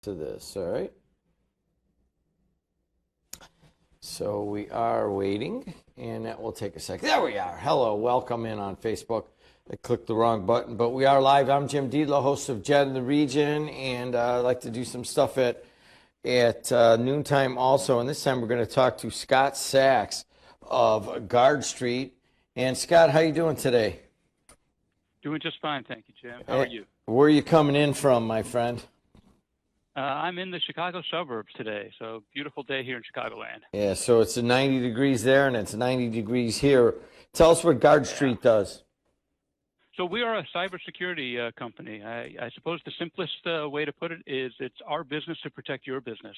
To this, all right? So we are waiting, and that will take a second. There we are. Hello, welcome in on Facebook. I clicked the wrong button, but we are live. I'm Jim Dietlow, host of Jed in the Region, and I like to do some stuff at noontime also. And this time we're going to talk to Scott Sachs of Guard Street. And Scott, how you doing today? Doing just fine, thank you, Jim. How are you? Where are you coming in from, my friend? I'm in the Chicago suburbs today, so beautiful day here in Chicagoland. Yeah, so it's 90 degrees there and it's 90 degrees here. Tell us what Guard Street does. So we are a cybersecurity company. I suppose the simplest way to put it is it's our business to protect your business.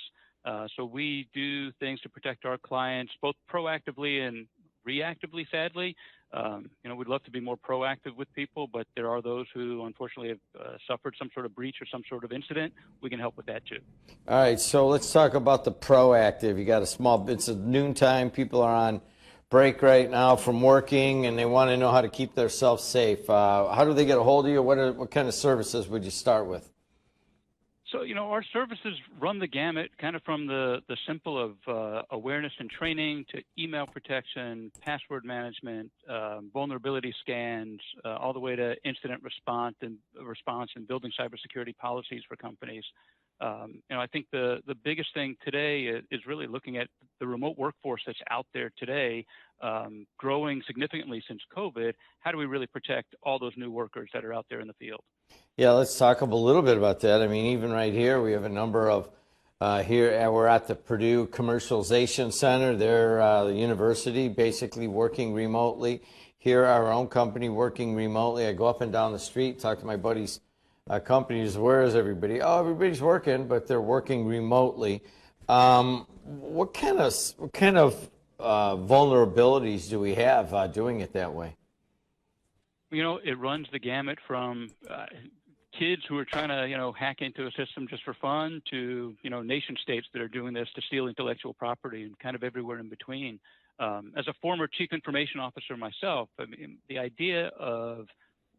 So we do things to protect our clients, both proactively and reactively, sadly. We'd love to be more proactive with people, but there are those who unfortunately have suffered some sort of breach or some sort of incident. We can help with that too. All right, so let's talk about the proactive. You got it's a noontime. People are on break right now from working, and they want to know how to keep themselves safe. How do they get a hold of you? What kind of services would you start with? So, our services run the gamut, kind of from the simple of awareness and training to email protection, password management, vulnerability scans, all the way to incident response and building cybersecurity policies for companies. I think the biggest thing today is really looking at the remote workforce that's out there today, growing significantly since COVID. How do we really protect all those new workers that are out there in the field? Yeah, let's talk a little bit about that. I mean, even right here, we have a number of we're at the Purdue Commercialization Center. They're the university basically working remotely. Here, our own company working remotely. I go up and down the street, talk to my buddies' companies. Where is everybody? Oh, everybody's working, but they're working remotely. What kind of vulnerabilities do we have doing it that way? It runs the gamut from kids who are trying to, hack into a system just for fun to, nation states that are doing this to steal intellectual property and kind of everywhere in between. As a former chief information officer myself, I mean, the idea of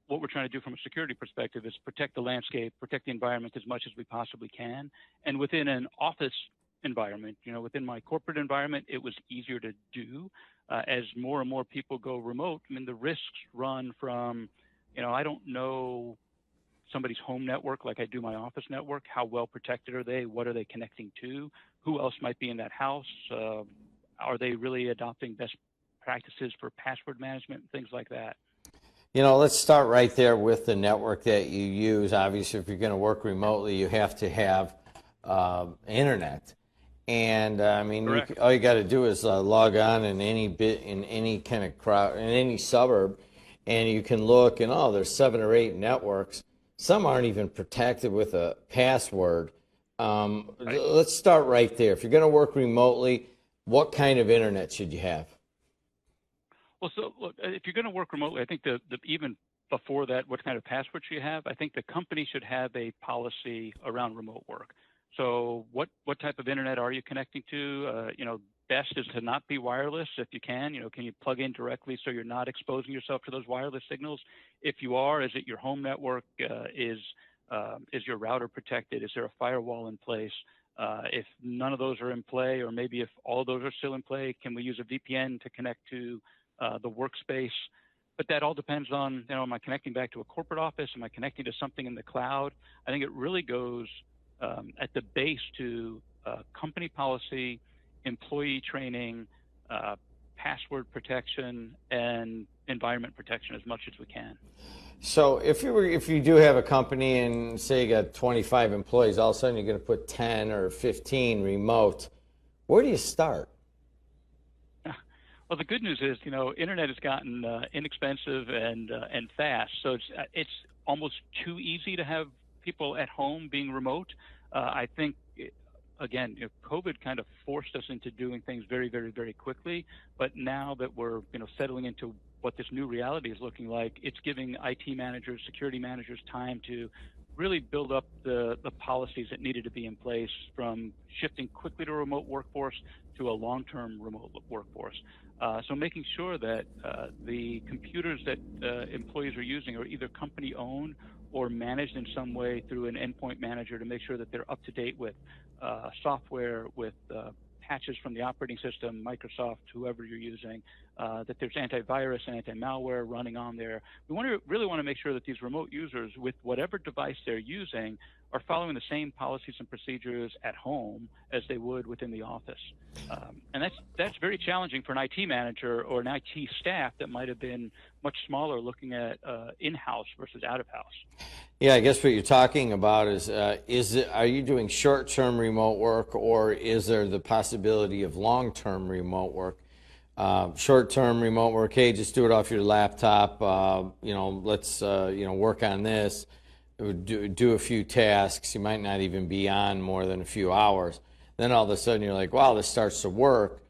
what we're trying to do from a security perspective is protect the landscape, protect the environment as much as we possibly can. And within an office environment, within my corporate environment, it was easier to do. As more and more people go remote, I mean, the risks run from, I don't know somebody's home network like I do my office network. How well protected are they? What are they connecting to? Who else might be in that house? Are they really adopting best practices for password management and things like that? Let's start right there with the network that you use. Obviously, if you're going to work remotely, you have to have internet. And I mean, all you got to do is log on in any kind of crowd, in any suburb, and you can look, and there's 7 or 8 networks. Some aren't even protected with a password. Let's start right there. If you're going to work remotely, what kind of internet should you have? Well, so look, if you're going to work remotely, I think even before that, what kind of password should you have? I think the company should have a policy around remote work. So what type of internet are you connecting to? Best is to not be wireless if you can. Can you plug in directly so you're not exposing yourself to those wireless signals? If you are, is it your home network? Is your router protected? Is there a firewall in place? If none of those are in play, or maybe if all of those are still in play, can we use a VPN to connect to the workspace? But that all depends on, am I connecting back to a corporate office? Am I connecting to something in the cloud? I think it really goes at the base to company policy, employee training, password protection, and environment protection as much as we can. So if you do have a company and say you got 25 employees, all of a sudden you're going to put 10 or 15 remote, where do you start? Well, the good news is, internet has gotten inexpensive and fast, so it's almost too easy to have people at home being remote. I think, again, COVID kind of forced us into doing things very, very, very quickly. But now that we're, settling into what this new reality is looking like, it's giving IT managers, security managers time to really build up the policies that needed to be in place, from shifting quickly to a remote workforce to a long-term remote workforce. So making sure that the computers that employees are using are either company-owned or managed in some way through an endpoint manager to make sure that they're up to date with software, with patches from the operating system, Microsoft, whoever you're using, that there's antivirus and anti-malware running on there. We really want to make sure that these remote users, with whatever device they're using, are following the same policies and procedures at home as they would within the office. And that's very challenging for an IT manager or an IT staff that might have been much smaller, looking at in-house versus out-of-house. Yeah, I guess what you're talking about is are you doing short-term remote work, or is there the possibility of long-term remote work? Short-term remote work, hey, just do it off your laptop. Let's work on this. Do a few tasks. You might not even be on more than a few hours. Then all of a sudden you're like, wow, this starts to work.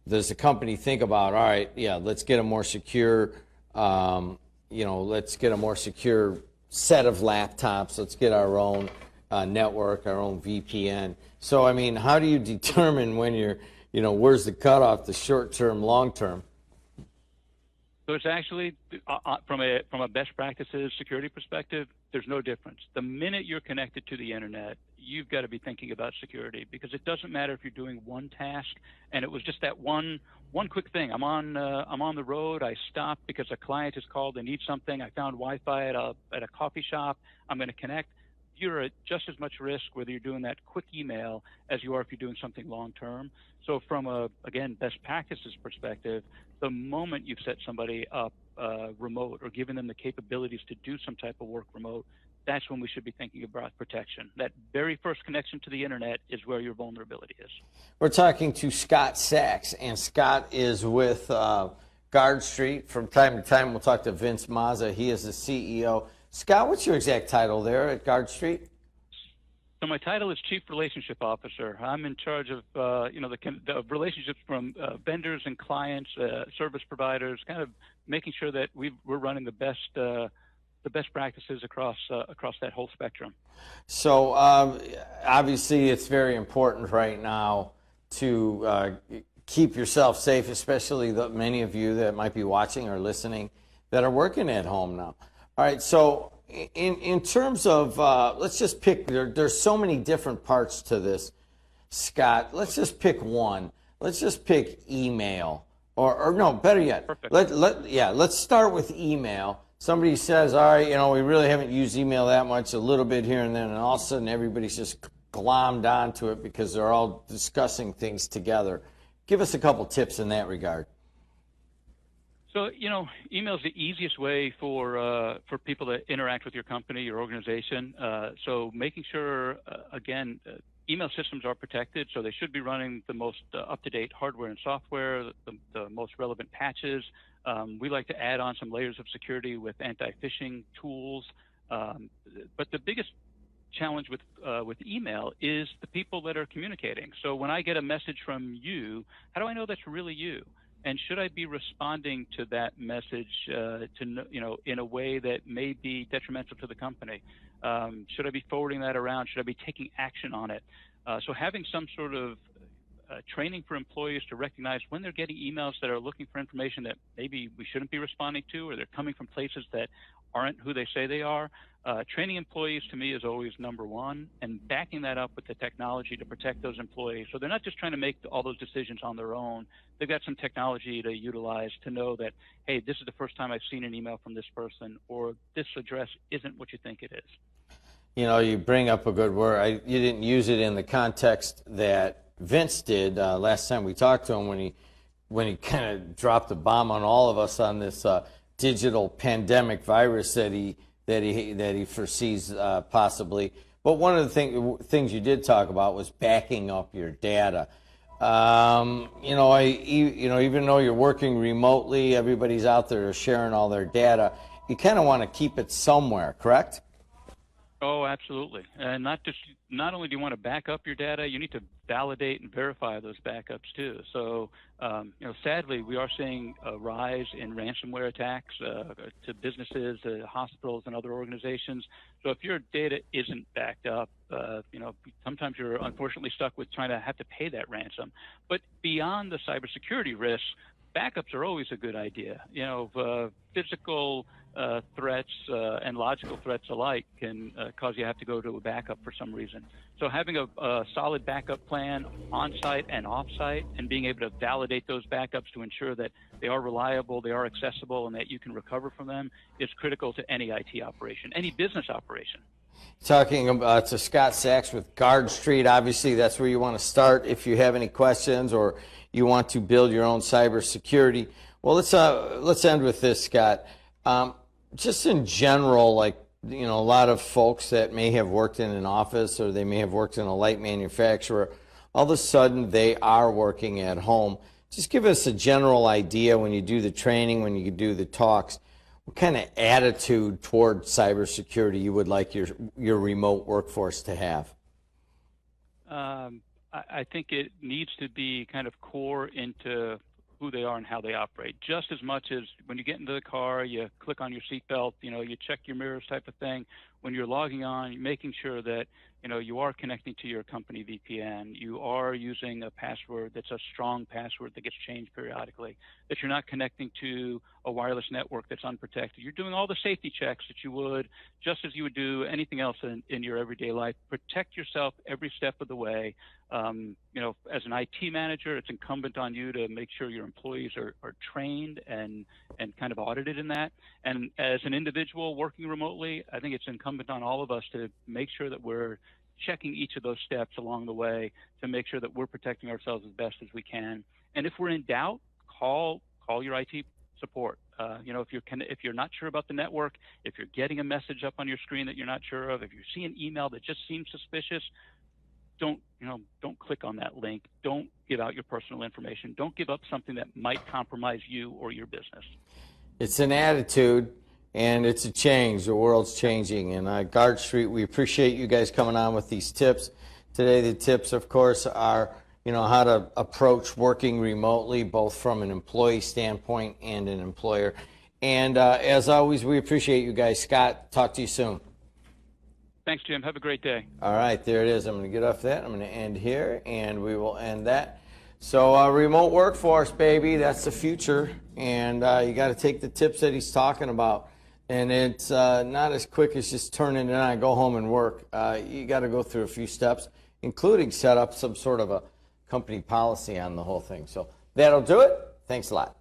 Does the company think about, all right, yeah, let's get a more secure, let's get a more secure set of laptops. Let's get our own network, our own VPN. So, I mean, how do you determine when you're, where's the cutoff, the short term, long term? So it's actually, from a best practices security perspective, there's no difference. The minute you're connected to the internet, you've got to be thinking about security, because it doesn't matter if you're doing one task and it was just that one quick thing. I'm on the road. I stopped because a client has called. They need something. I found Wi-Fi at a coffee shop. I'm going to connect. You're at just as much risk whether you're doing that quick email as you are if you're doing something long term. So from again, best practices perspective, the moment you've set somebody up remote or given them the capabilities to do some type of work remote, that's when we should be thinking about protection. That very first connection to the internet is where your vulnerability is. We're talking to Scott Sachs, and Scott is with Guard Street. From time to time, we'll talk to Vince Mazza. He is the CEO. Scott, what's your exact title there at Guard Street? So my title is Chief Relationship Officer. I'm in charge of the relationships from vendors and clients, service providers, kind of making sure that we're running the best practices across that whole spectrum. So obviously, it's very important right now to keep yourself safe, especially many of you that might be watching or listening that are working at home now. All right, so in terms of, let's just pick, there's so many different parts to this, Scott. Let's just pick one. Let's just pick email, or no, better yet, Perfect. Let's start with email. Somebody says, all right, we really haven't used email that much, a little bit here and then, and all of a sudden everybody's just glommed onto it because they're all discussing things together. Give us a couple tips in that regard. So, email is the easiest way for people to interact with your company, your organization. So making sure, email systems are protected, so they should be running the most up-to-date hardware and software, the most relevant patches. We like to add on some layers of security with anti-phishing tools. But the biggest challenge with email is the people that are communicating. So when I get a message from you, how do I know that's really you? And should I be responding to that message in a way that may be detrimental to the company? Should I be forwarding that around? Should I be taking action on it? So having some sort of training for employees to recognize when they're getting emails that are looking for information that maybe we shouldn't be responding to, or they're coming from places that aren't who they say they are. Training employees, to me, is always number one, and backing that up with the technology to protect those employees. So they're not just trying to make all those decisions on their own. They've got some technology to utilize to know that, hey, this is the first time I've seen an email from this person, or this address isn't what you think it is. You bring up a good word. You didn't use it in the context that Vince did last time we talked to him, when he kind of dropped the bomb on all of us on this digital pandemic virus that he foresees possibly. But one of the things you did talk about was backing up your data. Even though you're working remotely, everybody's out there sharing all their data. You kind of want to keep it somewhere, correct? Oh, absolutely. And not only do you want to back up your data, you need to validate and verify those backups too. So, sadly, we are seeing a rise in ransomware attacks to businesses, hospitals, and other organizations. So if your data isn't backed up, sometimes you're unfortunately stuck with trying to have to pay that ransom. But beyond the cybersecurity risks, backups are always a good idea. Physical threats and logical threats alike can cause you to have to go to a backup for some reason. So having a solid backup plan on-site and off-site, and being able to validate those backups to ensure that they are reliable, they are accessible, and that you can recover from them is critical to any IT operation, any business operation. Talking about to Scott Sachs with Guard Street. Obviously, that's where you want to start if you have any questions or you want to build your own cybersecurity. Well, let's end with this, Scott. Just in general, like, you know, a lot of folks that may have worked in an office or they may have worked in a light manufacturer, all of a sudden they are working at home. Just give us a general idea when you do the training, when you do the talks, what kind of attitude toward cybersecurity you would like your remote workforce to have? I think it needs to be kind of core into who they are and how they operate. Just as much as when you get into the car, you click on your seatbelt, you know, you check your mirrors type of thing. When you're logging on, you're making sure that, you know, you are connecting to your company VPN, you are using a password that's a strong password that gets changed periodically, that you're not connecting to a wireless network that's unprotected. You're doing all the safety checks that you would, just as you would do anything else in your everyday life. Protect yourself every step of the way. You know, as an IT manager, it's incumbent on you to make sure your employees are trained and kind of audited in that. And as an individual working remotely, I think it's incumbent on all of us to make sure that we're checking each of those steps along the way to make sure that we're protecting ourselves as best as we can. And if we're in doubt, call your IT support. You know, if you're not sure about the network, if you're getting a message up on your screen that you're not sure of, if you see an email that just seems suspicious, don't click on that link. Don't give out your personal information. Don't give up something that might compromise you or your business. It's an attitude, and it's a change. The world's changing. And Guard Street, we appreciate you guys coming on with these tips. Today, the tips, of course, are, you know, how to approach working remotely, both from an employee standpoint and an employer. And as always, we appreciate you guys. Scott, talk to you soon. Thanks, Jim. Have a great day. All right, there it is. I'm going to get off that. I'm going to end here, and we will end that. So remote workforce, baby, that's the future. And you got to take the tips that he's talking about. And it's not as quick as just turning it on, go home and work. You got to go through a few steps, including set up some sort of a company policy on the whole thing. So that'll do it. Thanks a lot.